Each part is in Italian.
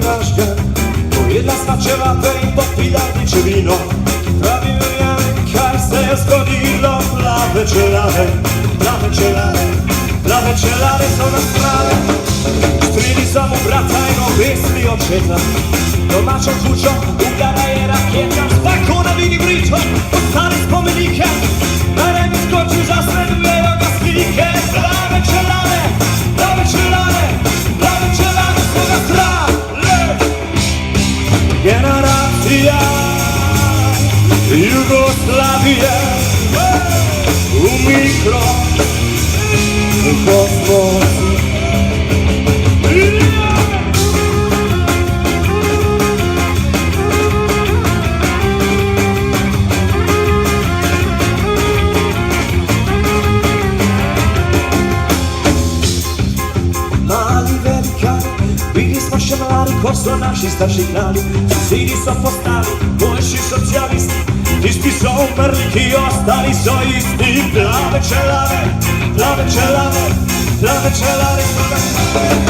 naš gan, pojedla sva ćevape i popila diče vino. Pravim ja kaj se zgodilo, plave čelade, plave čelade, plave čelade su na strane. Strili sam u brata i obesli očeta, domaćom kućom udara je raketa. Svako da vidi brito, ostali spomenike, da ne mi skoči zasleduje ga slike. Plave čelade, plave čelade, plave čelade su na strane. Generacija Jugoslavije u mikrokosmosu. Mali velikani, bili smo še mladi, ko su naši starši krali. Sidi su postali boljši socijalisti, isti su umrli i ostali su isti. Plave čelade, plave čelade, plave čelade su na strane.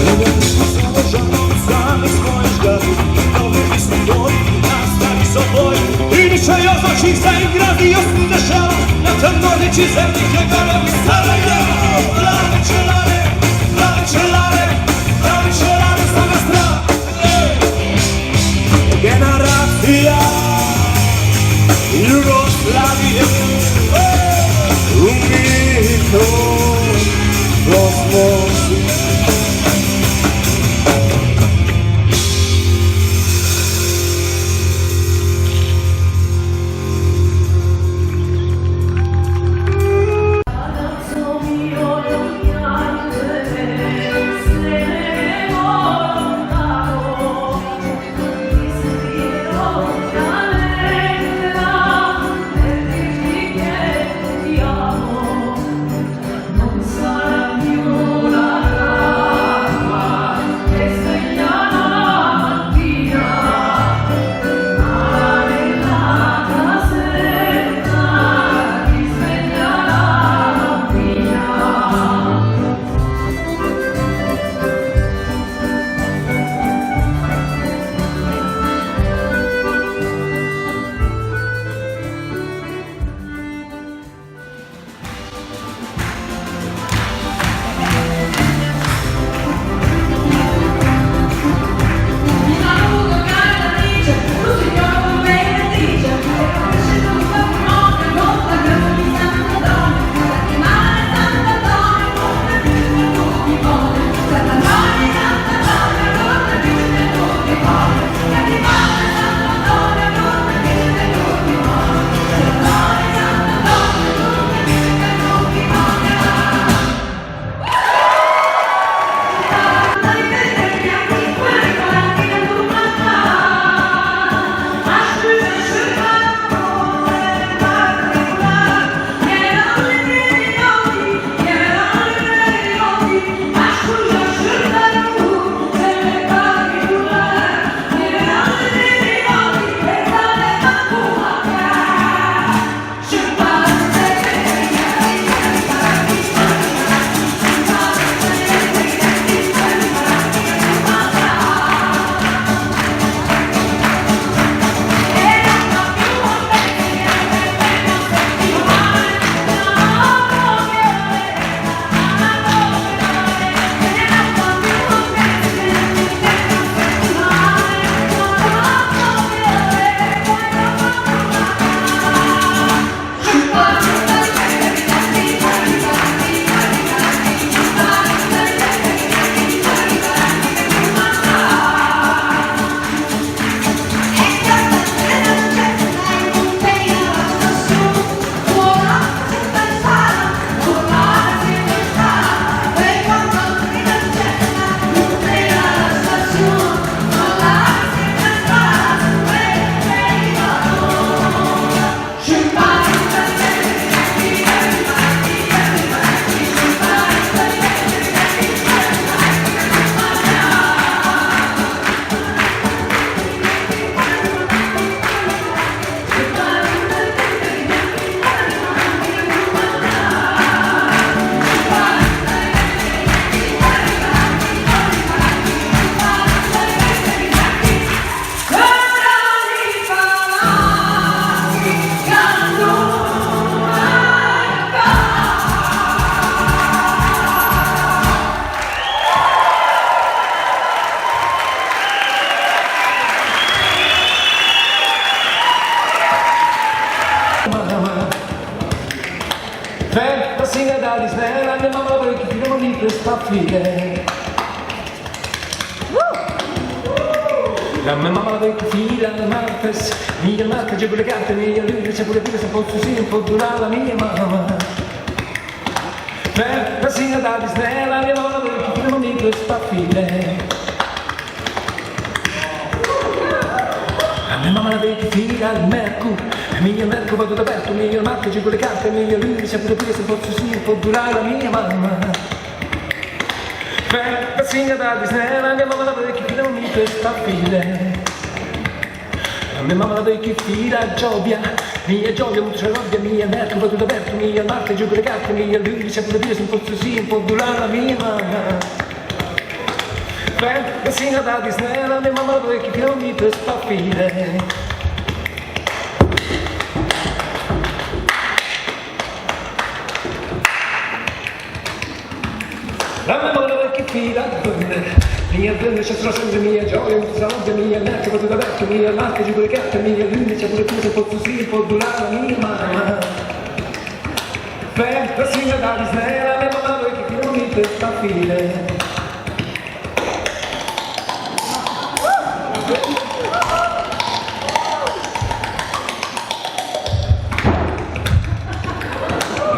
Ljubili smo se ložali, sami smo još gadi, dobili smo boj, nastali su boj. I niče još oči se igradi, još mi dešava, na Trnovnici zemlji gdje gorovi Sarajevo. Plave čelade, plave čelade, plave čelade su na strane. Generacija Jugoslavije u mikrokosmosu. di snella, mia mamma vuole che tiriamo lì per spaffire. La mia mamma vuole che fila le martes, mia marca c'è pure carte, mia lui c'è pure se posso sì, un po' durare la mia mamma. Per la signora di snella, mia mamma vuole che tiriamo lì per spaffire. Mia mamma la vede fila al Merco, mia Merco vado da Berto, mia Marco c'è con le carte, mia lui sa pure se posso sì, può durare la mia mamma. Per la signora di snella, mia mamma la vede che fila mi per spaffile. Mia mamma la vede che fila a Giobia, mia Giobia molto robbia, mia Merco vado da Berto, mia Marco c'è con le carte, mia lui sa pure se posso sì, può durare la mia mamma. La signora di snella, mia mamma vuole che chiami per spaffire. La mia mamma vuole che fila donne, mia donne c'è solo sempre mia gioia, molto salute, mia merce, vado da vecchio, mia marca, giù con le carte, mia lune, c'è pure tu, se posso sì, può durare la mia mamma. La signora di snella, mia mamma vuole che chiami per spaffire.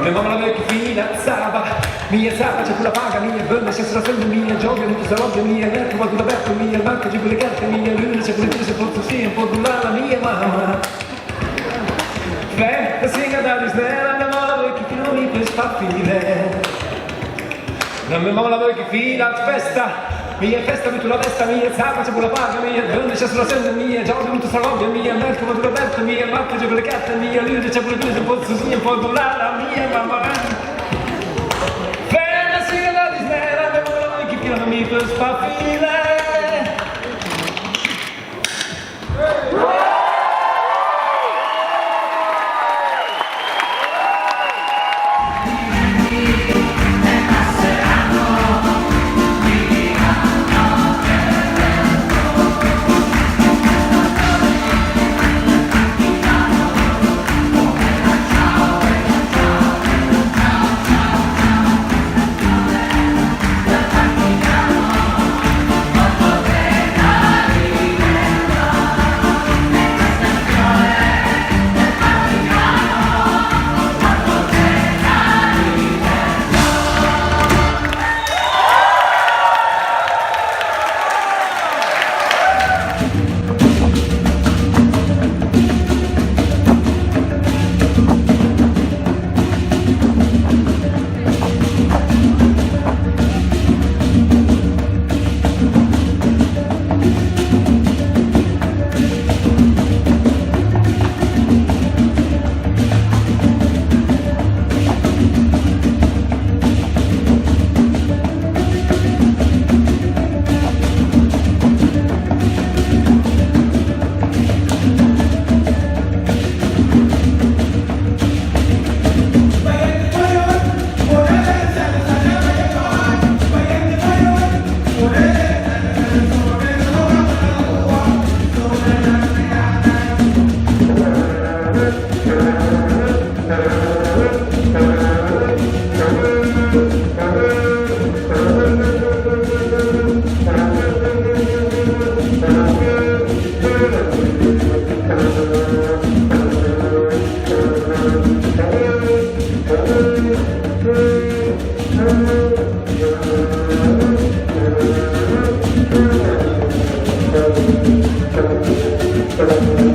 Mia mamma la vecchia fidanzata, mia zapa c'è quella paga, mia bella c'è la figlia, mia gioia, molto salute, mia merca, vado da Berto, mia marca, c'è quelle carte, mia luna, c'è quelle se posso sì, un po' durare la mia mamma. La signora di snella, mia mamma la vecchia fila per spaffire. La mia mamma la vecchia fila festa, mia festa metto la testa, mia zapa c'è quella paga, mia donna c'è sulla senda, mia gioia, molto salute, mia merca, vado da Berto, mia marca, c'è quelle carte, mia luna, c'è quelle se posso sì, un po' durare la mia mamma. La signora di snella, mia mamma la vecchia fila per spaffire. Thank you.